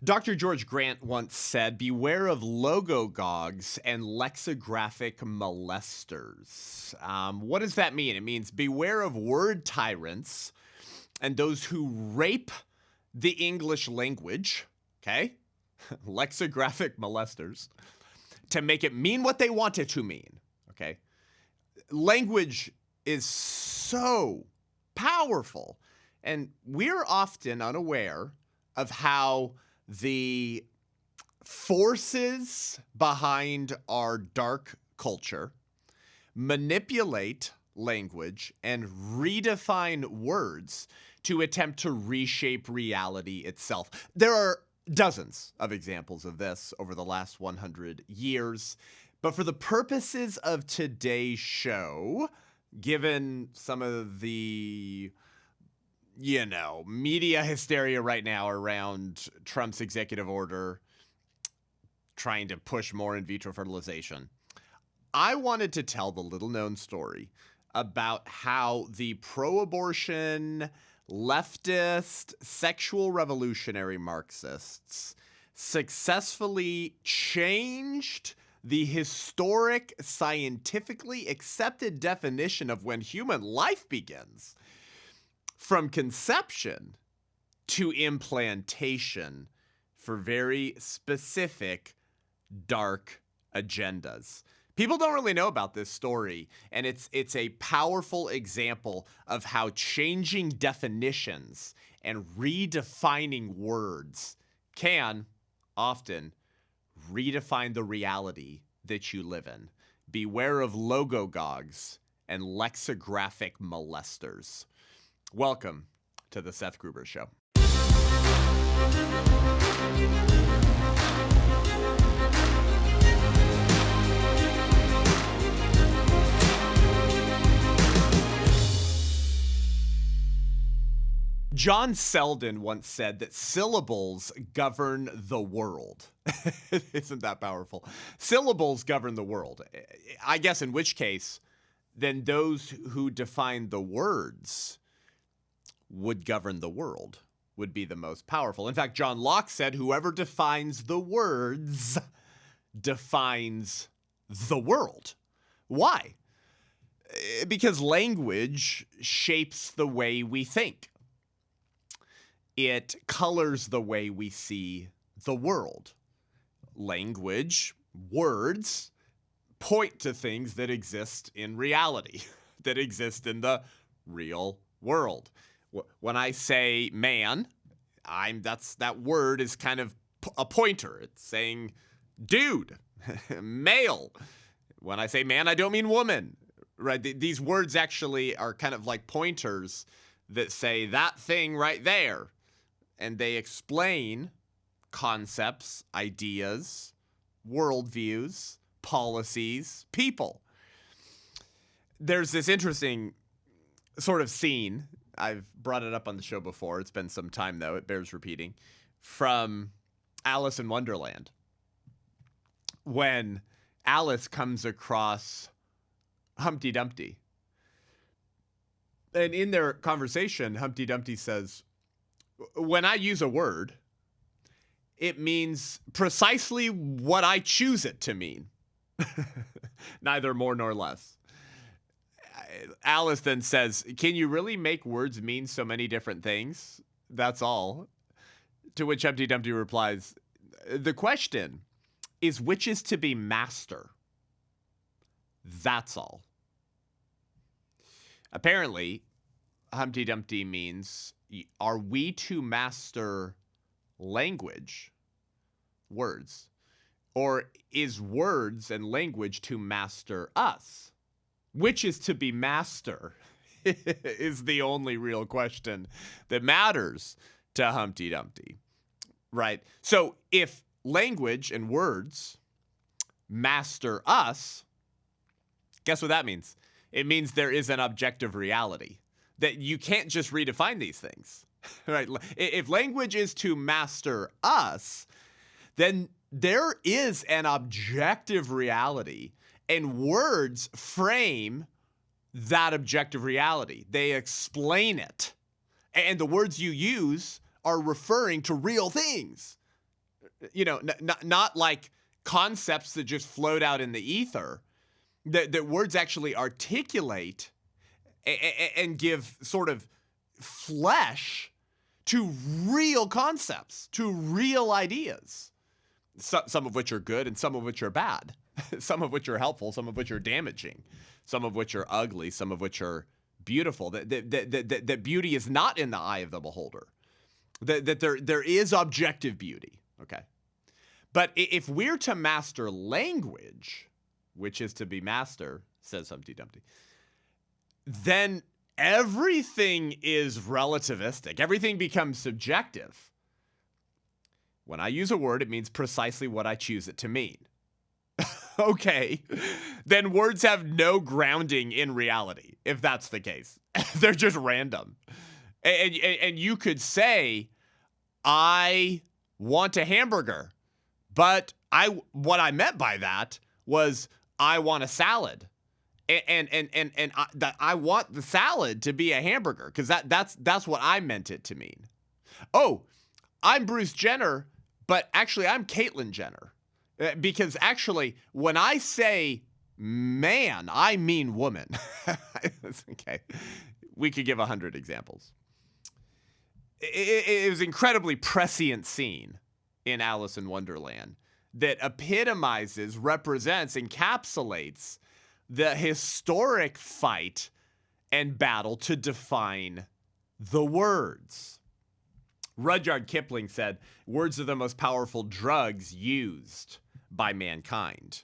Dr. George Grant once said, beware of logogogues and lexicographic molesters. What does that mean? It means beware of word tyrants and those who rape the English language, okay? Lexicographic molesters, to make it mean what they want it to mean, okay? Language is so powerful, and we're often unaware of how the forces behind our dark culture manipulate language and redefine words to attempt to reshape reality itself. There are dozens of examples of this over the last 100 years, but for the purposes of today's show, given some of the media hysteria right now around Trump's executive order trying to push more in vitro fertilization, I wanted to tell the little-known story about how the pro-abortion, leftist, sexual revolutionary Marxists successfully changed the historic, scientifically accepted definition of when human life begins from conception to implantation for very specific dark agendas. People don't really know about this story, and it's a powerful example of how changing definitions and redefining words can often redefine the reality that you live in. Beware of logogogues and lexicographic molesters. Welcome to the Seth Gruber Show. John Selden once said that syllables govern the world. Isn't that powerful? Syllables govern the world. I guess in which case, then those who define the words would govern the world, would be the most powerful. In fact, John Locke said, whoever defines the words defines the world. Why? Because language shapes the way we think. It colors the way we see the world. Language, words, point to things that exist in reality, that exist in the real world. When I say man, that word is kind of a pointer. It's saying dude, male. When I say man, I don't mean woman, right? These words actually are kind of like pointers that say that thing right there. And they explain concepts, ideas, worldviews, policies, people. There's this interesting sort of scene. I've brought it up on the show before. It's been some time, though. It bears repeating. From Alice in Wonderland. When Alice comes across Humpty Dumpty. And in their conversation, Humpty Dumpty says, when I use a word, it means precisely what I choose it to mean. Neither more nor less. Alice then says, can you really make words mean so many different things? That's all. To which Humpty Dumpty replies, the question is which is to be master. That's all. Apparently, Humpty Dumpty means, are we to master language, words, or is words and language to master us? Which is to be master is the only real question that matters to Humpty Dumpty, right? So if language and words master us, guess what that means? It means there is an objective reality, that you can't just redefine these things, right? If language is to master us, then there is an objective reality, and words frame that objective reality. They explain it. And the words you use are referring to real things. Not like concepts that just float out in the ether, that words actually articulate and give sort of flesh to real concepts, to real ideas, some of which are good and some of which are bad, some of which are helpful, some of which are damaging, some of which are ugly, some of which are beautiful, that beauty is not in the eye of the beholder, that there is objective beauty, okay? But if we're to master language, which is to be master, says Humpty Dumpty, then everything is relativistic. Everything becomes subjective. When I use a word, it means precisely what I choose it to mean. Okay, then words have no grounding in reality, if that's the case. They're just random. And you could say, I want a hamburger, but what I meant by that was I want a salad. And I want the salad to be a hamburger because that's what I meant it to mean. Oh, I'm Bruce Jenner, but actually I'm Caitlyn Jenner. Because actually, when I say man, I mean woman. Okay. We could give 100 examples. It was an incredibly prescient scene in Alice in Wonderland that epitomizes, represents, encapsulates the historic fight and battle to define the words. Rudyard Kipling said, words are the most powerful drugs used by mankind.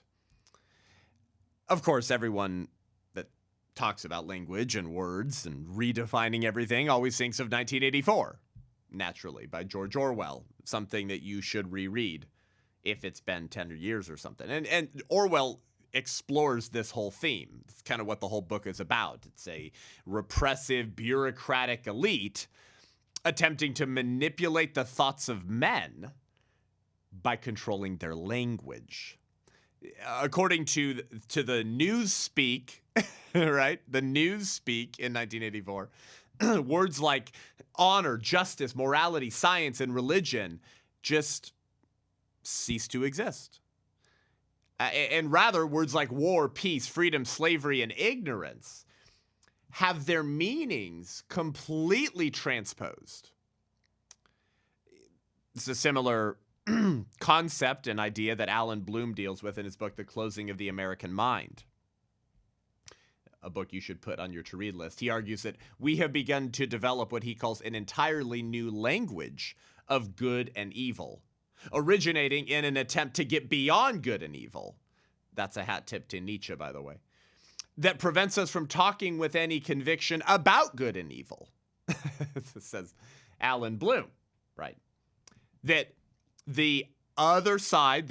Of course, everyone that talks about language and words and redefining everything always thinks of 1984, naturally, by George Orwell, something that you should reread if it's been 10 years or something. And Orwell explores this whole theme. It's kind of what the whole book is about. It's a repressive, bureaucratic elite attempting to manipulate the thoughts of men by controlling their language. According to the Newspeak, right? The Newspeak in 1984, words like honor, justice, morality, science, and religion just cease to exist. And rather, words like war, peace, freedom, slavery, and ignorance have their meanings completely transposed. It's a similar concept and idea that Alan Bloom deals with in his book, The Closing of the American Mind, a book you should put on your to-read list. He argues that we have begun to develop what he calls an entirely new language of good and evil, originating in an attempt to get beyond good and evil. That's a hat tip to Nietzsche, by the way. That prevents us from talking with any conviction about good and evil. Says Alan Bloom, right? That the other side,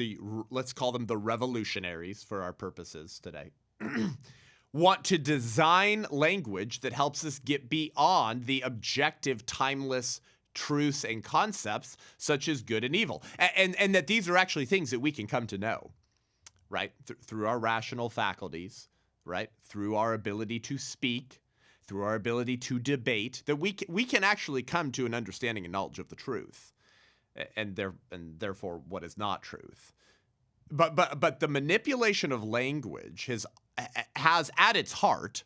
let's call them the revolutionaries for our purposes today, want to design language that helps us get beyond the objective, timeless truths and concepts such as good and evil. And that these are actually things that we can come to know, right? Through our rational faculties, right? Through our ability to speak, through our ability to debate, that we can actually come to an understanding and knowledge of the truth, and therefore what is not truth. But the manipulation of language has at its heart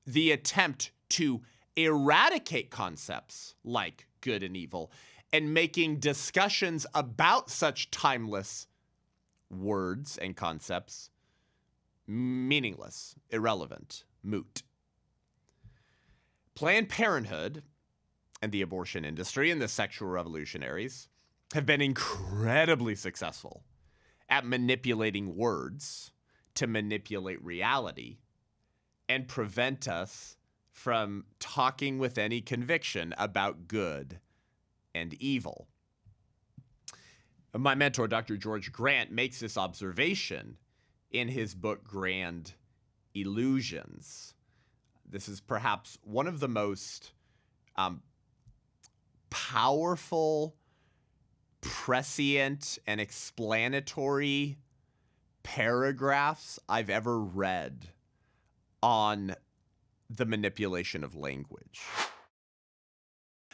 the attempt to eradicate concepts like good and evil and making discussions about such timeless words and concepts meaningless, irrelevant, moot. Planned Parenthood and the abortion industry and the sexual revolutionaries have been incredibly successful at manipulating words to manipulate reality and prevent us from talking with any conviction about good and evil. My mentor, Dr. George Grant, makes this observation in his book, Grand Illusions. This is perhaps one of the most powerful, prescient, and explanatory paragraphs I've ever read on the manipulation of language.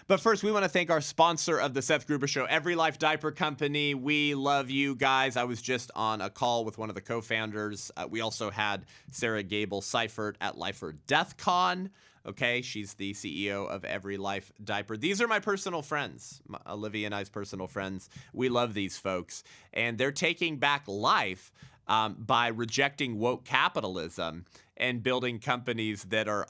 But first, we want to thank our sponsor of the Seth Gruber Show, Every Life Diaper Company. We love you guys. I was just on a call with one of the co-founders. We also had Sarah Gable Seifert at Life or Death Con. Okay, she's the CEO of Every Life Diaper. These are my personal friends, Olivia and I's personal friends. We love these folks. And they're taking back life by rejecting woke capitalism and building companies that are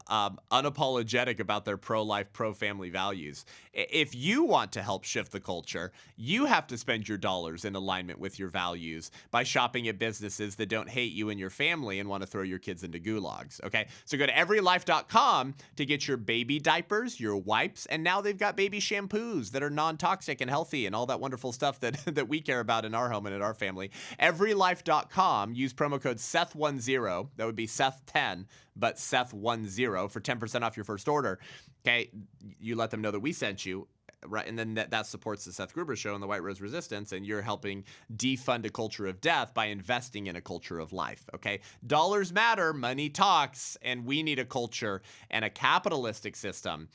unapologetic about their pro-life, pro-family values. If you want to help shift the culture, you have to spend your dollars in alignment with your values by shopping at businesses that don't hate you and your family and want to throw your kids into gulags, okay? So go to everylife.com to get your baby diapers, your wipes, and now they've got baby shampoos that are non-toxic and healthy and all that wonderful stuff that we care about in our home and in our family. Everylife.com, use promo code Seth10, that would be Seth10, but Seth10 for 10% off your first order. Okay, you let them know that we sent you, right? And then that supports the Seth Gruber Show and the White Rose Resistance, and you're helping defund a culture of death by investing in a culture of life, okay? Dollars matter, money talks, and we need a culture and a capitalistic system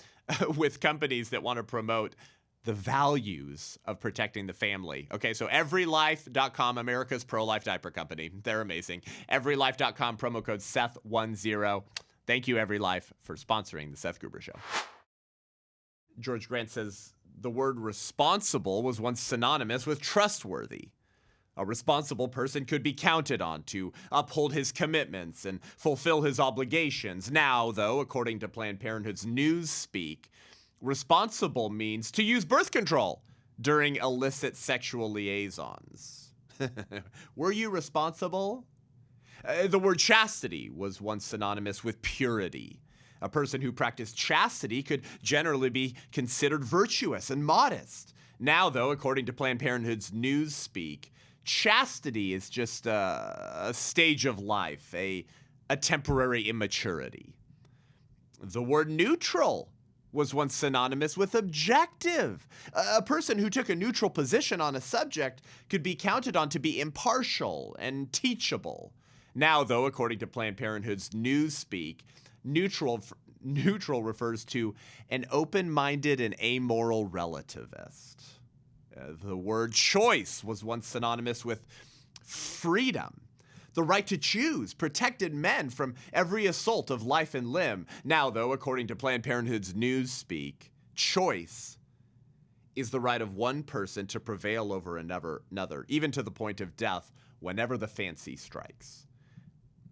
with companies that want to promote the values of protecting the family. Okay, so everylife.com, America's pro-life diaper company. They're amazing. Everylife.com, promo code Seth10. Thank you, Everylife, for sponsoring the Seth Gruber Show. George Grant says the word responsible was once synonymous with trustworthy. A responsible person could be counted on to uphold his commitments and fulfill his obligations. Now, though, according to Planned Parenthood's Newspeak, responsible means to use birth control during illicit sexual liaisons. Were you responsible? The word chastity was once synonymous with purity. A person who practiced chastity could generally be considered virtuous and modest. Now, though, according to Planned Parenthood's Newspeak, chastity is just a stage of life, a temporary immaturity. The word neutral was once synonymous with objective. A person who took a neutral position on a subject could be counted on to be impartial and teachable. Now, though, according to Planned Parenthood's Newspeak, neutral refers to an open-minded and amoral relativist. The word choice was once synonymous with freedom. The right to choose protected men from every assault of life and limb. Now, though, according to Planned Parenthood's Newspeak, choice is the right of one person to prevail over another, even to the point of death, whenever the fancy strikes.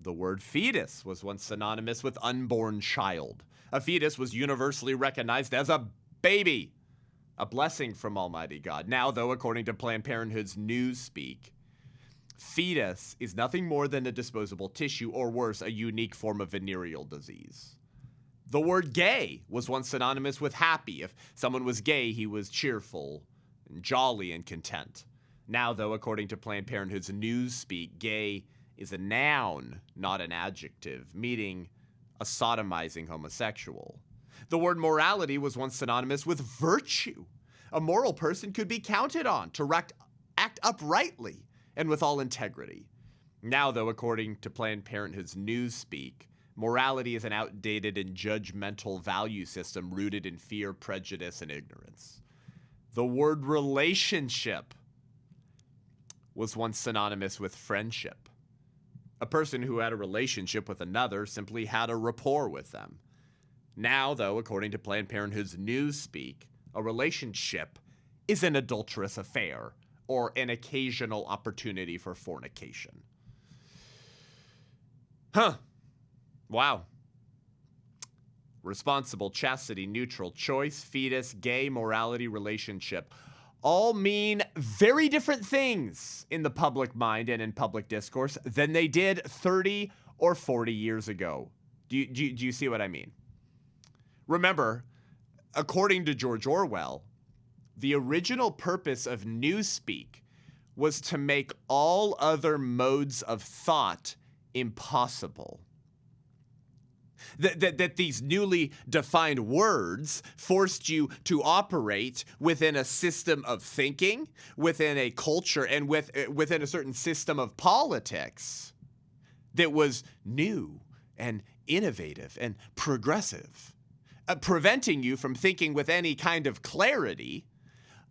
The word fetus was once synonymous with unborn child. A fetus was universally recognized as a baby, a blessing from Almighty God. Now, though, according to Planned Parenthood's Newspeak, fetus is nothing more than a disposable tissue, or worse, a unique form of venereal disease. The word gay was once synonymous with happy. If someone was gay, he was cheerful and jolly and content. Now, though, according to Planned Parenthood's Newspeak, gay is a noun, not an adjective, meaning a sodomizing homosexual. The word morality was once synonymous with virtue. A moral person could be counted on to act uprightly and with all integrity. Now, though, according to Planned Parenthood's Newspeak, morality is an outdated and judgmental value system rooted in fear, prejudice, and ignorance. The word relationship was once synonymous with friendship. A person who had a relationship with another simply had a rapport with them. Now, though, according to Planned Parenthood's Newspeak, a relationship is an adulterous affair or an occasional opportunity for fornication. Wow. Responsible, chastity, neutral, choice, fetus, gay, morality, relationship all mean very different things in the public mind and in public discourse than they did 30 or 40 years ago. Do you see what I mean? Remember, according to George Orwell, the original purpose of Newspeak was to make all other modes of thought impossible. That these newly defined words forced you to operate within a system of thinking, within a culture, and within a certain system of politics that was new and innovative and progressive. preventing you from thinking with any kind of clarity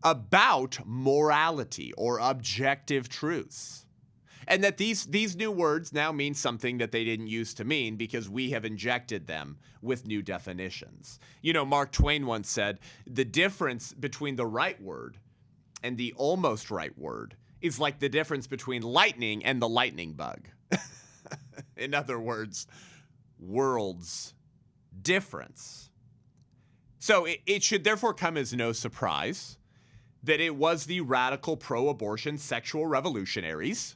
about morality or objective truths. And that these new words now mean something that they didn't used to mean because we have injected them with new definitions. You know, Mark Twain once said, the difference between the right word and the almost right word is like the difference between lightning and the lightning bug. In other words, worlds difference. So it should therefore come as no surprise that it was the radical pro-abortion sexual revolutionaries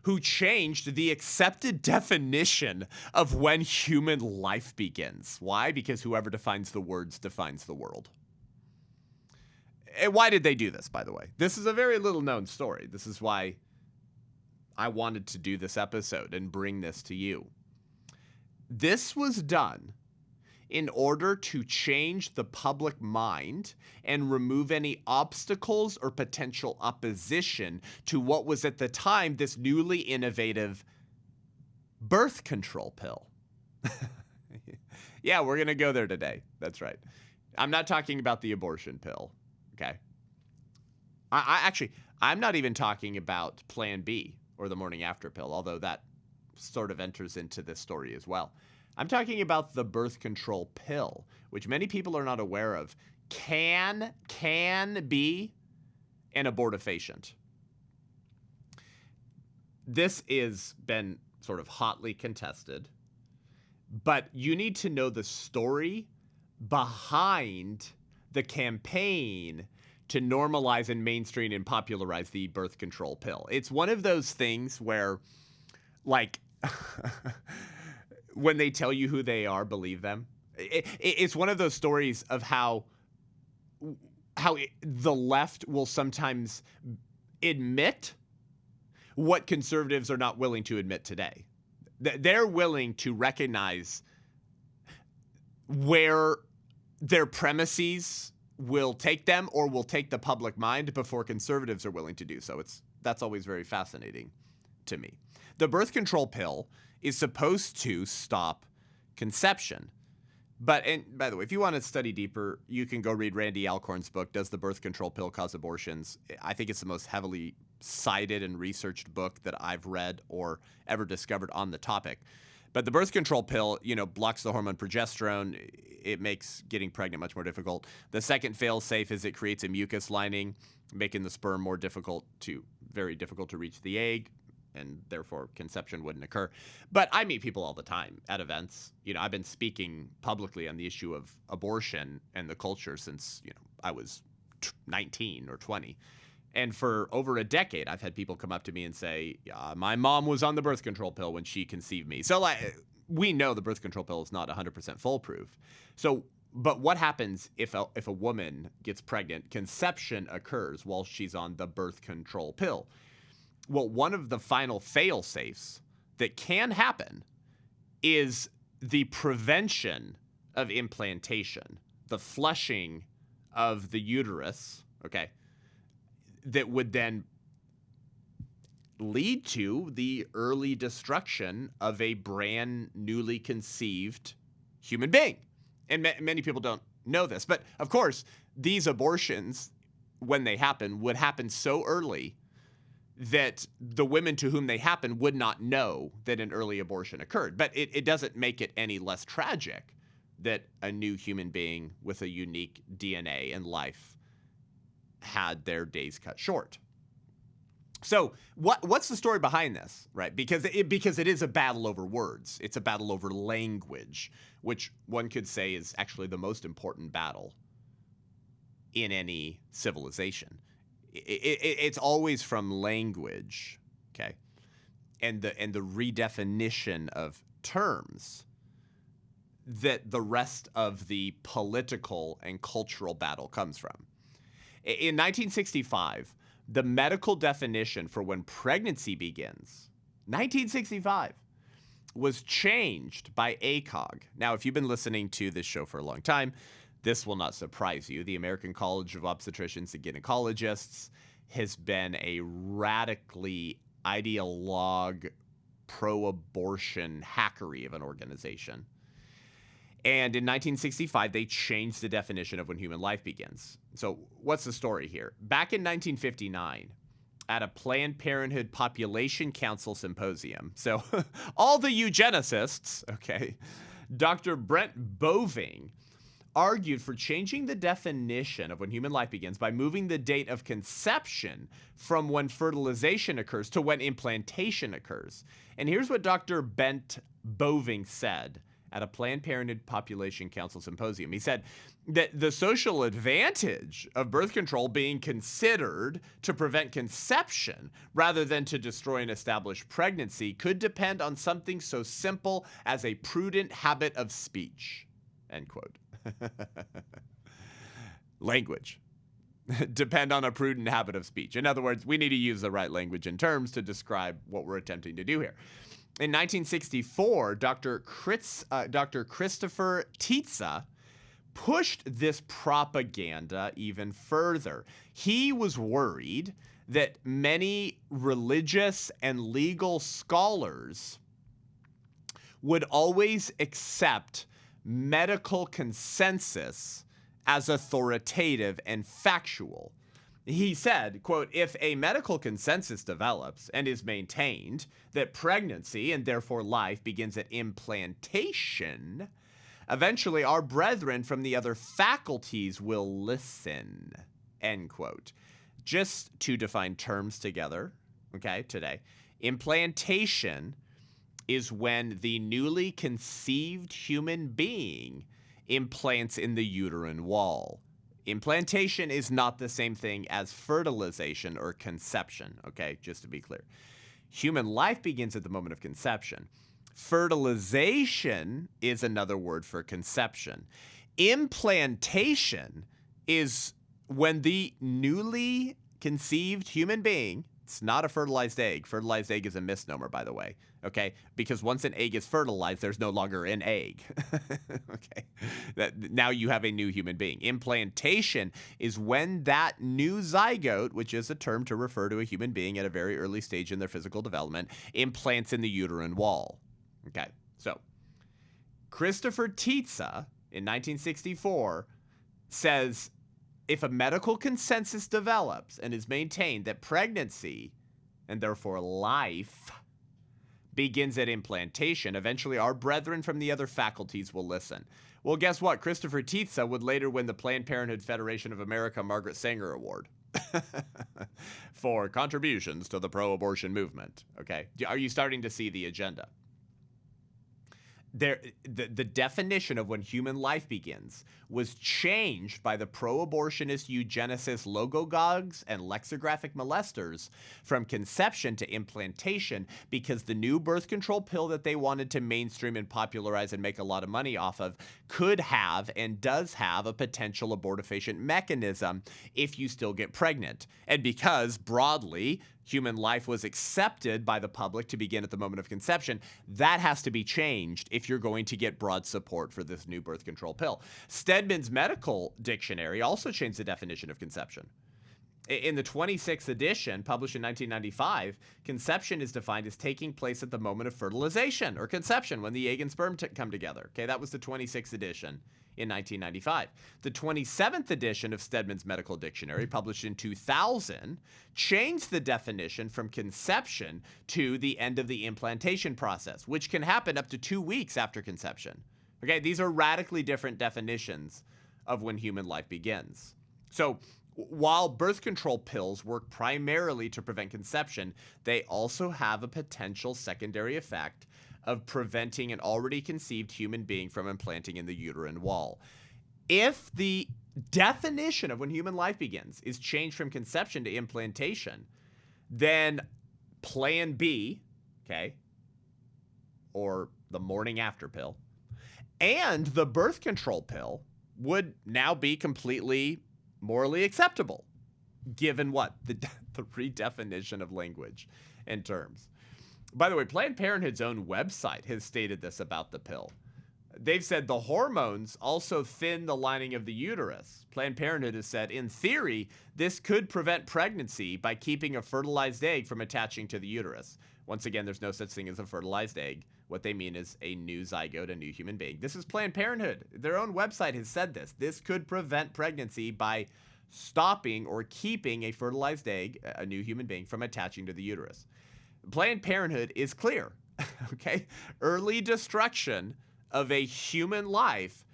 who changed the accepted definition of when human life begins. Why? Because whoever defines the words defines the world. And why did they do this, by the way? This is a very little known story. This is why I wanted to do this episode and bring this to you. This was done in order to change the public mind and remove any obstacles or potential opposition to what was at the time this newly innovative birth control pill. Yeah, we're going to go there today. That's right. I'm not talking about the abortion pill, okay? I'm not even talking about Plan B or the morning after pill, although that sort of enters into this story as well. I'm talking about the birth control pill, which many people are not aware of, can be an abortifacient. This has been sort of hotly contested, but you need to know the story behind the campaign to normalize and mainstream and popularize the birth control pill. It's one of those things where, like, when they tell you who they are, believe them. It's one of those stories of how the left will sometimes admit what conservatives are not willing to admit today. They're willing to recognize where their premises will take them or will take the public mind before conservatives are willing to do so. That's always very fascinating to me. The birth control pill is supposed to stop conception. And by the way, if you want to study deeper, you can go read Randy Alcorn's book, Does the Birth Control Pill Cause Abortions? I think it's the most heavily cited and researched book that I've read or ever discovered on the topic. But the birth control pill, blocks the hormone progesterone. It makes getting pregnant much more difficult. The second fail-safe is it creates a mucus lining, making the sperm very difficult to reach the egg, and therefore conception wouldn't occur. But I meet people all the time at events. I've been speaking publicly on the issue of abortion and the culture since, I was 19 or 20. And for over a decade, I've had people come up to me and say, my mom was on the birth control pill when she conceived me. So we know the birth control pill is not 100% foolproof. But what happens if a woman gets pregnant, conception occurs while she's on the birth control pill? Well, one of the final fail-safes that can happen is the prevention of implantation, the flushing of the uterus, okay, that would then lead to the early destruction of a brand newly conceived human being. And many people don't know this. But, of course, these abortions, when they happen, would happen so early that the women to whom they happen would not know that an early abortion occurred. But it doesn't make it any less tragic that a new human being with a unique DNA and life had their days cut short. So what's the story behind this, right? Because it is a battle over words. It's a battle over language, which one could say is actually the most important battle in any civilization. It's always from language, okay, and the redefinition of terms that the rest of the political and cultural battle comes from. In 1965, the medical definition for when pregnancy begins, 1965, was changed by ACOG. Now, if you've been listening to this show for a long time, this will not surprise you. The American College of Obstetricians and Gynecologists has been a radically ideologue, pro-abortion hackery of an organization. And in 1965, they changed the definition of when human life begins. So what's the story here? Back in 1959, at a Planned Parenthood Population Council symposium, so all the eugenicists, okay, Dr. Brent Boving argued for changing the definition of when human life begins by moving the date of conception from when fertilization occurs to when implantation occurs. And here's what Dr. Brent Boving said at a Planned Parenthood Population Council symposium. He said that the social advantage of birth control being considered to prevent conception rather than to destroy an established pregnancy could depend on something so simple as a prudent habit of speech. End quote. Language. Depend on a prudent habit of speech. In other words, we need to use the right language and terms to describe what we're attempting to do here. In 1964, Dr. Christopher Tietze pushed this propaganda even further. He was worried that many religious and legal scholars would always accept medical consensus as authoritative and factual. He said, quote, if a medical consensus develops and is maintained that pregnancy and therefore life begins at implantation, eventually our brethren from the other faculties will listen, end quote. Just to define terms together, okay, today, implantation is when the newly conceived human being implants in the uterine wall. Implantation is not the same thing as fertilization or conception, okay, just to be clear. Human life begins at the moment of conception. Fertilization is another word for conception. Implantation is when the newly conceived human being, it's not a fertilized egg. Fertilized egg is a misnomer, by the way, okay? Because once an egg is fertilized, there's no longer an egg, okay? Now you have a new human being. Implantation is when that new zygote, which is a term to refer to a human being at a very early stage in their physical development, implants in the uterine wall, okay? So Christopher Tietze in 1964 says, if a medical consensus develops and is maintained that pregnancy, and therefore life, begins at implantation, eventually our brethren from the other faculties will listen. Well, guess what? Christopher Tietze would later win the Planned Parenthood Federation of America Margaret Sanger Award for contributions to the pro-abortion movement. Okay, are you starting to see the agenda? The definition of when human life begins was changed by the pro-abortionist eugenicist logogogues and lexicographic molesters from conception to implantation because the new birth control pill that they wanted to mainstream and popularize and make a lot of money off of could have and does have a potential abortifacient mechanism if you still get pregnant. And because broadly human life was accepted by the public to begin at the moment of conception, that has to be changed if you're going to get broad support for this new birth control pill. Stedman's Medical Dictionary also changed the definition of conception. In the 26th edition, published in 1995, conception is defined as taking place at the moment of fertilization or conception when the egg and sperm come together. Okay, that was the 26th edition in 1995. The 27th edition of Stedman's Medical Dictionary, published in 2000, changed the definition from conception to the end of the implantation process, which can happen up to 2 weeks after conception. Okay, these are radically different definitions of when human life begins. So, while birth control pills work primarily to prevent conception, they also have a potential secondary effect of preventing an already conceived human being from implanting in the uterine wall. If the definition of when human life begins is changed from conception to implantation, then Plan B, okay, or the morning after pill, and the birth control pill would now be completely morally acceptable, given what? The redefinition of language and terms. By the way, Planned Parenthood's own website has stated this about the pill. They've said the hormones also thin the lining of the uterus. Planned Parenthood has said, in theory, this could prevent pregnancy by keeping a fertilized egg from attaching to the uterus. Once again, there's no such thing as a fertilized egg. what they mean is a new zygote, a new human being. This is Planned Parenthood. Their own website has said this. This could prevent pregnancy by stopping or keeping a fertilized egg, a new human being, from attaching to the uterus. Planned Parenthood is clear, okay? Early destruction of a human life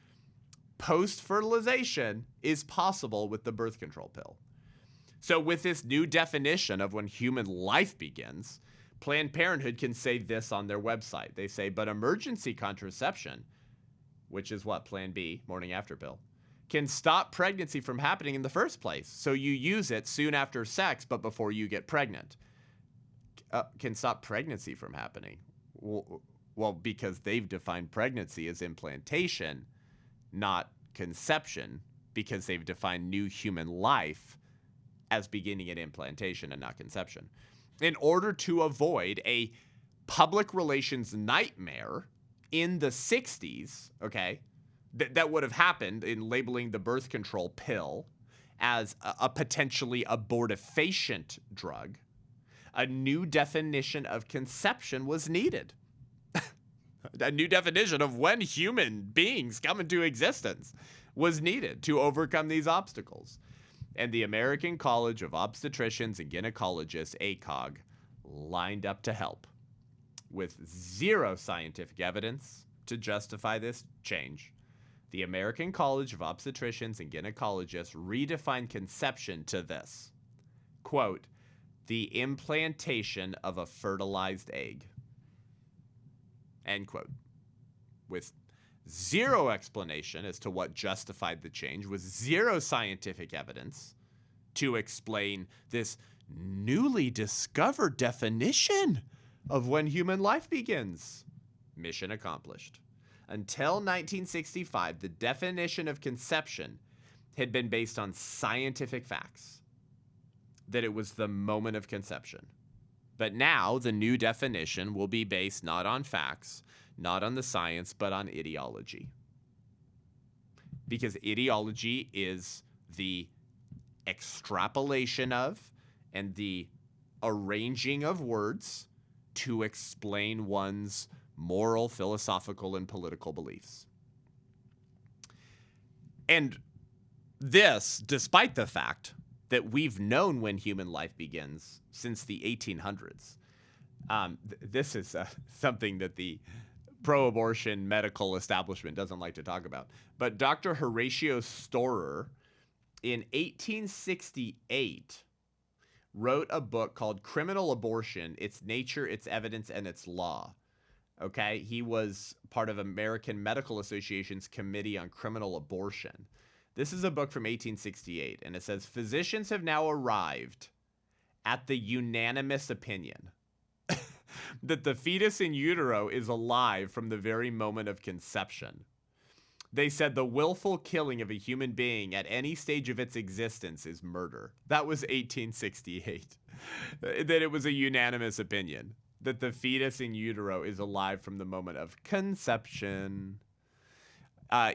post-fertilization is possible with the birth control pill. So with this new definition of when human life begins, Planned Parenthood can say this on their website. They say, but emergency contraception, which is what, Plan B, morning after pill, can stop pregnancy from happening in the first place. So you use it soon after sex, but before you get pregnant. Can stop pregnancy from happening. Well, because they've defined pregnancy as implantation, not conception, because they've defined new human life as beginning at implantation and not conception. In order to avoid a public relations nightmare in the 60s, okay, that would have happened in labeling the birth control pill as a potentially abortifacient drug, a new definition of conception was needed. A new definition of when human beings come into existence was needed to overcome these obstacles. And the American College of Obstetricians and Gynecologists, ACOG, lined up to help with zero scientific evidence to justify this change. The American College of Obstetricians and Gynecologists redefined conception to this, quote, the implantation of a fertilized egg, end quote. With zero explanation as to what justified the change, with zero scientific evidence to explain this newly discovered definition of when human life begins. Mission accomplished. Until 1965, the definition of conception had been based on scientific facts, that it was the moment of conception. But now the new definition will be based not on facts, not on the science, but on ideology. Because ideology is the extrapolation of and the arranging of words to explain one's moral, philosophical, and political beliefs. And this, despite the fact that we've known when human life begins since the 1800s. This is something that the pro-abortion medical establishment doesn't like to talk about. But Dr. Horatio Storer, in 1868, wrote a book called Criminal Abortion, Its Nature, Its Evidence, and Its Law. Okay? He was part of American Medical Association's Committee on Criminal Abortion. This is a book from 1868, and it says, physicians have now arrived at the unanimous opinion that the fetus in utero is alive from the very moment of conception. They said the willful killing of a human being at any stage of its existence is murder. That was 1868. That it was a unanimous opinion that the fetus in utero is alive from the moment of conception.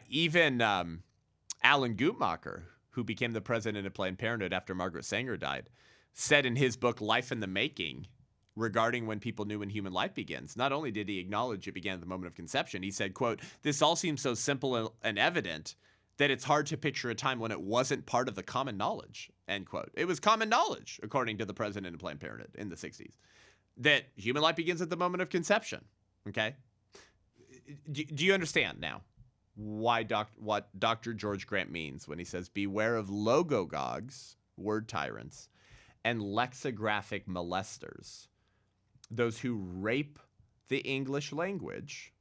Even Alan Guttmacher, who became the president of Planned Parenthood after Margaret Sanger died, said in his book, Life in the Making, regarding when people knew when human life begins, not only did he acknowledge it began at the moment of conception, he said, quote, this all seems so simple and evident that it's hard to picture a time when it wasn't part of the common knowledge, end quote. It was common knowledge, according to the president of Planned Parenthood in the 60s, that human life begins at the moment of conception, okay? Do you understand now what Dr. George Grant means when he says, beware of logogogues, word tyrants, and lexicographic molesters, those who rape the English language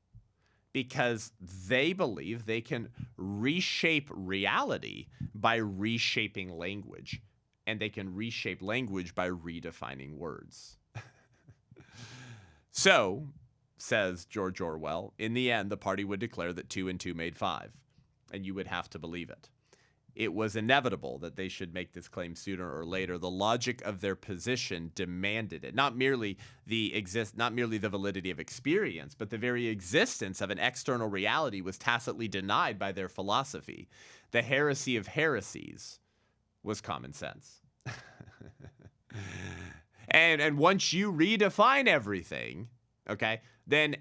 because they believe they can reshape reality by reshaping language, and they can reshape language by redefining words. So, says George Orwell, in the end, the party would declare that 2 and 2 made 5, and you would have to believe it. It was inevitable that they should make this claim sooner or later. The logic of their position demanded it. Not merely the validity of experience, but the very existence of an external reality was tacitly denied by their philosophy. The heresy of heresies was common sense. And once you redefine everything, okay, then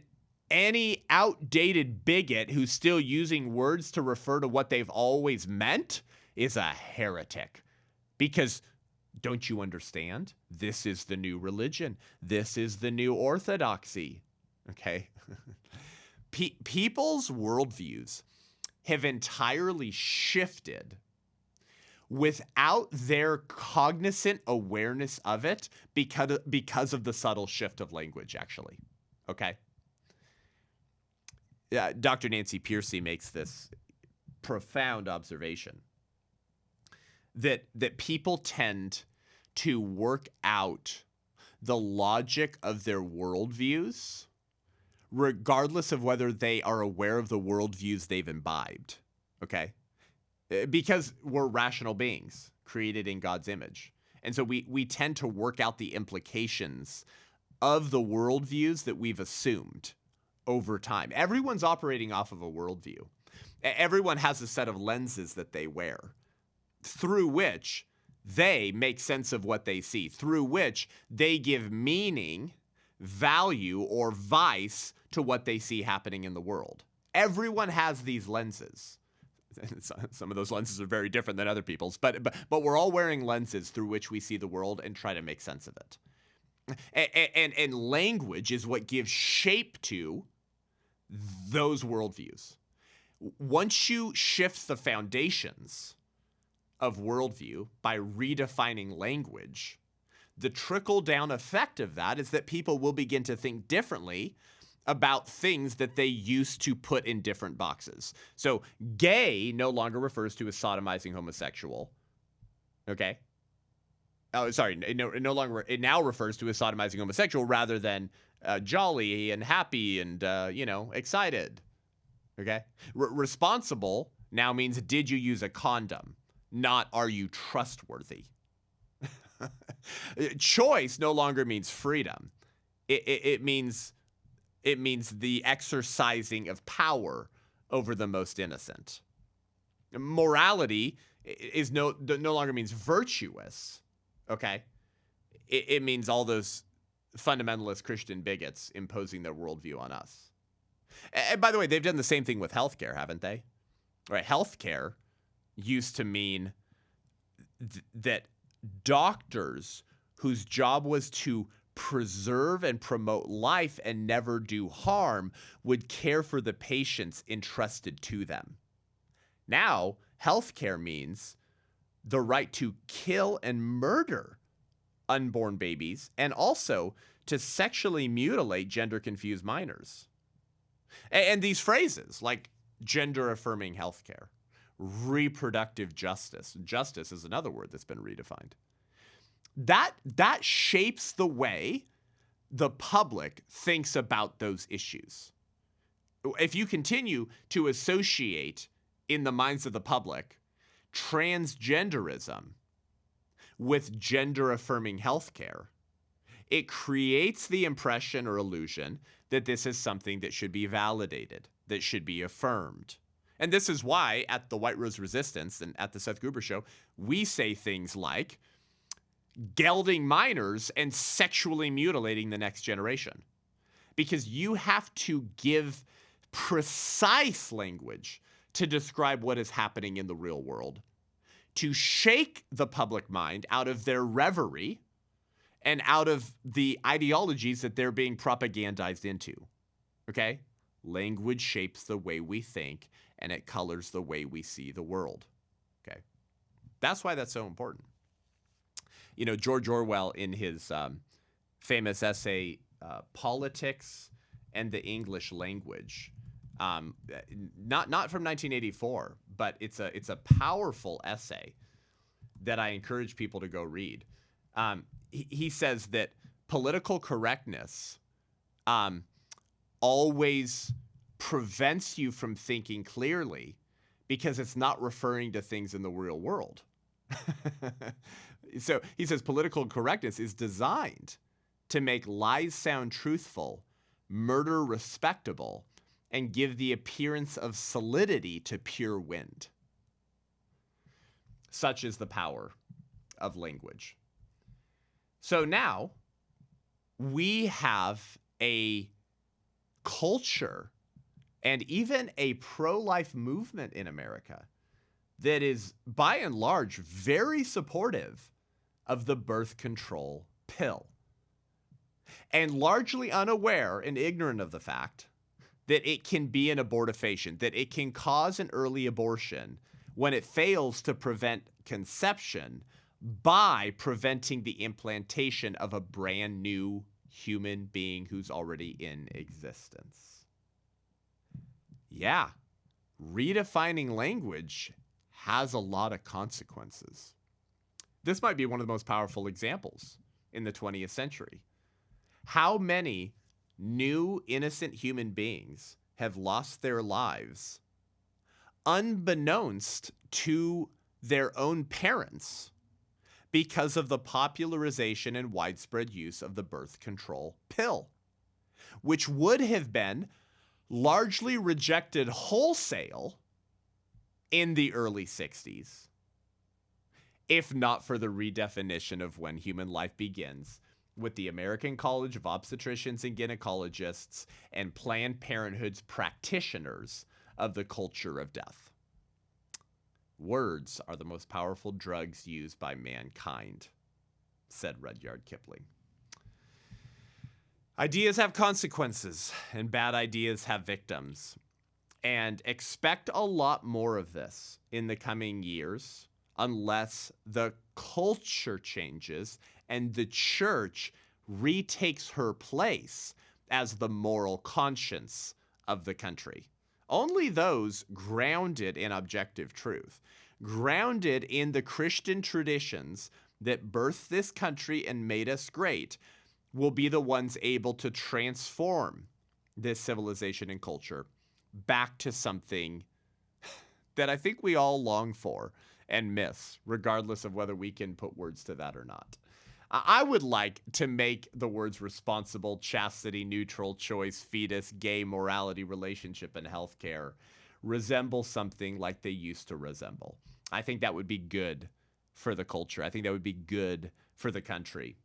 any outdated bigot who's still using words to refer to what they've always meant is a heretic. Because don't you understand? This is the new religion. This is the new orthodoxy. Okay? People's worldviews have entirely shifted without their cognizant awareness of it because of the subtle shift of language, actually. Okay? Dr. Nancy Pearcey makes this profound observation that people tend to work out the logic of their worldviews regardless of whether they are aware of the worldviews they've imbibed, okay? Because we're rational beings created in God's image. And so we tend to work out the implications of the worldviews that we've assumed over time. Everyone's operating off of a worldview. Everyone has a set of lenses that they wear through which they make sense of what they see, through which they give meaning, value, or vice to what they see happening in the world. Everyone has these lenses. Some of those lenses are very different than other people's, but we're all wearing lenses through which we see the world and try to make sense of it. And language is what gives shape to those worldviews. Once you shift the foundations of worldview by redefining language, the trickle-down effect of that is that people will begin to think differently about things that they used to put in different boxes. So gay no longer refers to a sodomizing homosexual, okay? Oh, sorry, no longer, it now refers to a sodomizing homosexual rather than jolly and happy and, excited, okay? Responsible now means, did you use a condom? Not, are you trustworthy? Choice no longer means freedom. It means the exercising of power over the most innocent. Morality is no longer means virtuous. Okay, it means all those fundamentalist Christian bigots imposing their worldview on us. And by the way, they've done the same thing with healthcare, haven't they? Right, healthcare used to mean that doctors whose job was to preserve and promote life and never do harm would care for the patients entrusted to them. Now, healthcare means the right to kill and murder unborn babies and also to sexually mutilate gender-confused minors. And these phrases like gender-affirming healthcare, reproductive justice. Justice is another word that's been redefined. That shapes the way the public thinks about those issues. If you continue to associate in the minds of the public transgenderism with gender-affirming healthcare, it creates the impression or illusion that this is something that should be validated, that should be affirmed. And this is why at the White Rose Resistance and at the Seth Gruber Show, we say things like gelding minors and sexually mutilating the next generation. Because you have to give precise language to describe what is happening in the real world, to shake the public mind out of their reverie and out of the ideologies that they're being propagandized into. Okay? Language shapes the way we think, and it colors the way we see the world. Okay? That's why that's so important. You know, George Orwell, in his famous essay, Politics and the English Language, not from 1984, but it's a powerful essay that I encourage people to go read. He says that political correctness always prevents you from thinking clearly because it's not referring to things in the real world. So he says political correctness is designed to make lies sound truthful, murder respectable, and give the appearance of solidity to pure wind. Such is the power of language. So now we have a culture and even a pro-life movement in America that is, by and large, very supportive of the birth control pill, and largely unaware and ignorant of the fact that it can be an abortifacient, that it can cause an early abortion when it fails to prevent conception by preventing the implantation of a brand new human being who's already in existence. Yeah, redefining language has a lot of consequences. This might be one of the most powerful examples in the 20th century. How many new innocent human beings have lost their lives unbeknownst to their own parents because of the popularization and widespread use of the birth control pill, which would have been largely rejected wholesale in the early 60s, if not for the redefinition of when human life begins with the American College of Obstetricians and Gynecologists and Planned Parenthood's practitioners of the culture of death. Words are the most powerful drugs used by mankind, said Rudyard Kipling. Ideas have consequences, and bad ideas have victims. And expect a lot more of this in the coming years, unless the culture changes and the church retakes her place as the moral conscience of the country. Only those grounded in objective truth, grounded in the Christian traditions that birthed this country and made us great, will be the ones able to transform this civilization and culture back to something that I think we all long for and miss, regardless of whether we can put words to that or not. I would like to make the words responsible, chastity, neutral, choice, fetus, gay, morality, relationship, and healthcare resemble something like they used to resemble. I think that would be good for the culture. I think that would be good for the country.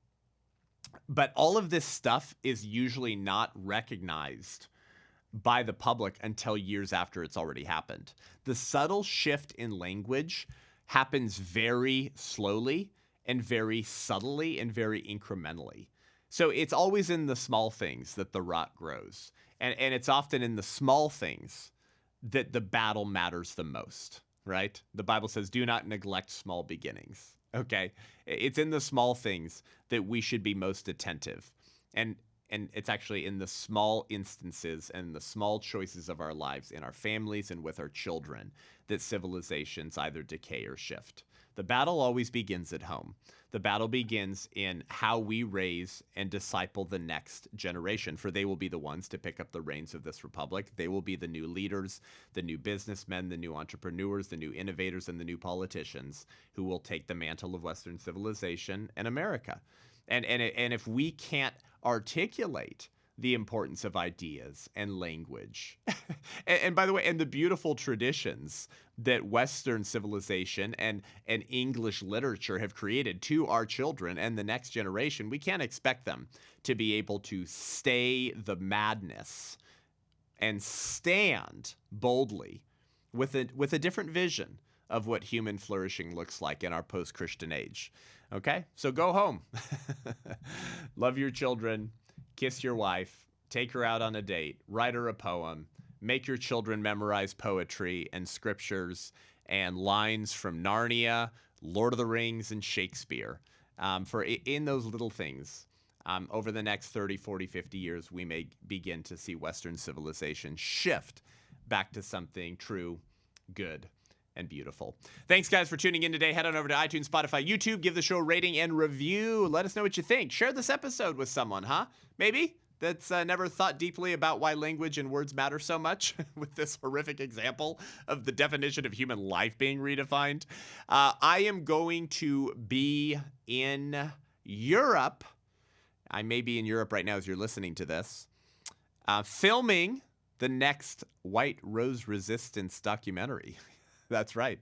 But all of this stuff is usually not recognized by the public until years after it's already happened. The subtle shift in language happens very slowly and very subtly and very incrementally. So it's always in the small things that the rot grows. And it's often in the small things that the battle matters the most, right? The Bible says, do not neglect small beginnings. Okay, it's in the small things that we should be most attentive. And it's actually in the small instances and the small choices of our lives, in our families and with our children, that civilizations either decay or shift. The battle always begins at home. The battle begins in how we raise and disciple the next generation, for they will be the ones to pick up the reins of this republic. They will be the new leaders, the new businessmen, the new entrepreneurs, the new innovators, and the new politicians who will take the mantle of Western civilization and America. And if we can't articulate the importance of ideas and language, and by the way, and the beautiful traditions that Western civilization and English literature have created to our children and the next generation, we can't expect them to be able to stay the madness and stand boldly with a different vision of what human flourishing looks like in our post-Christian age. Okay, so go home. Love your children, kiss your wife, take her out on a date, write her a poem, make your children memorize poetry and scriptures and lines from Narnia, Lord of the Rings, and Shakespeare. For in those little things, over the next 30, 40, 50 years, we may begin to see Western civilization shift back to something true, good, and beautiful. Thanks, guys, for tuning in today. Head on over to iTunes, Spotify, YouTube. Give the show a rating and review. Let us know what you think. Share this episode with someone, huh? Maybe that's never thought deeply about why language and words matter so much with this horrific example of the definition of human life being redefined. I am going to be in Europe. I may be in Europe right now as you're listening to this, filming the next White Rose Resistance documentary. That's right.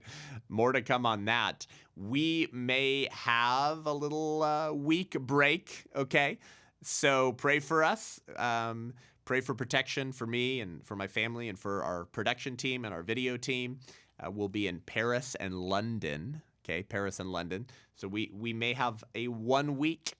More to come on that. We may have a little week break, okay? So pray for us. Pray for protection for me and for my family and for our production team and our video team. We'll be in Paris and London. Okay, Paris and London. So we may have a 1 week,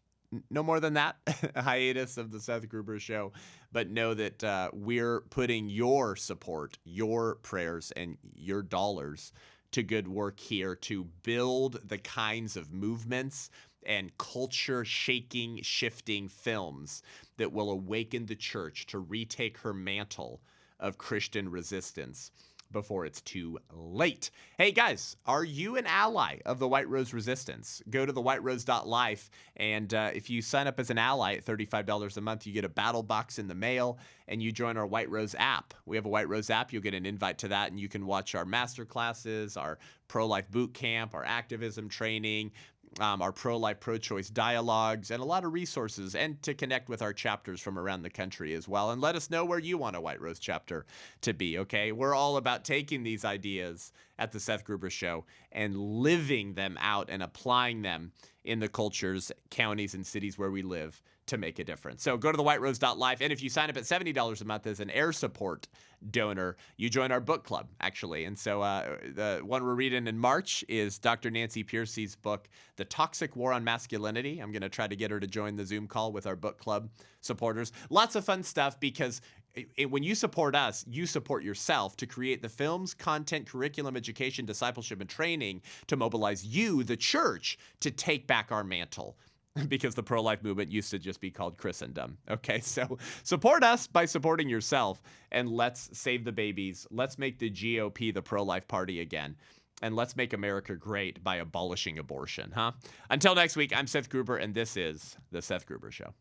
no more than that, hiatus of the Seth Gruber Show. But know that we're putting your support, your prayers, and your dollars to good work here to build the kinds of movements and culture-shaking, shifting films that will awaken the church to retake her mantle of Christian resistance before it's too late. Hey guys, are you an ally of the White Rose Resistance? Go to thewhiterose.life, and if you sign up as an ally at $35 a month, you get a battle box in the mail, and you join our White Rose app. We have a White Rose app. You'll get an invite to that, and you can watch our master classes, our pro-life boot camp, our activism training, our pro-life, pro-choice dialogues, and a lot of resources, and to connect with our chapters from around the country as well. And let us know where you want a White Rose chapter to be, okay? We're all about taking these ideas at the Seth Gruber Show and living them out and applying them in the cultures, counties, and cities where we live to make a difference. So go to thewhiterose.life, and if you sign up at $70 a month as an air support donor, you join our book club, actually. And so the one we're reading in March is Dr. Nancy Pearcey's book, The Toxic War on Masculinity. I'm going to try to get her to join the Zoom call with our book club supporters. Lots of fun stuff, because when you support us, you support yourself to create the films, content, curriculum, education, discipleship, and training to mobilize you, the church, to take back our mantle. Because the pro-life movement used to just be called Christendom. Okay, so support us by supporting yourself, and let's save the babies. Let's make the GOP the pro-life party again. And let's make America great by abolishing abortion, huh? Until next week, I'm Seth Gruber, and this is The Seth Gruber Show.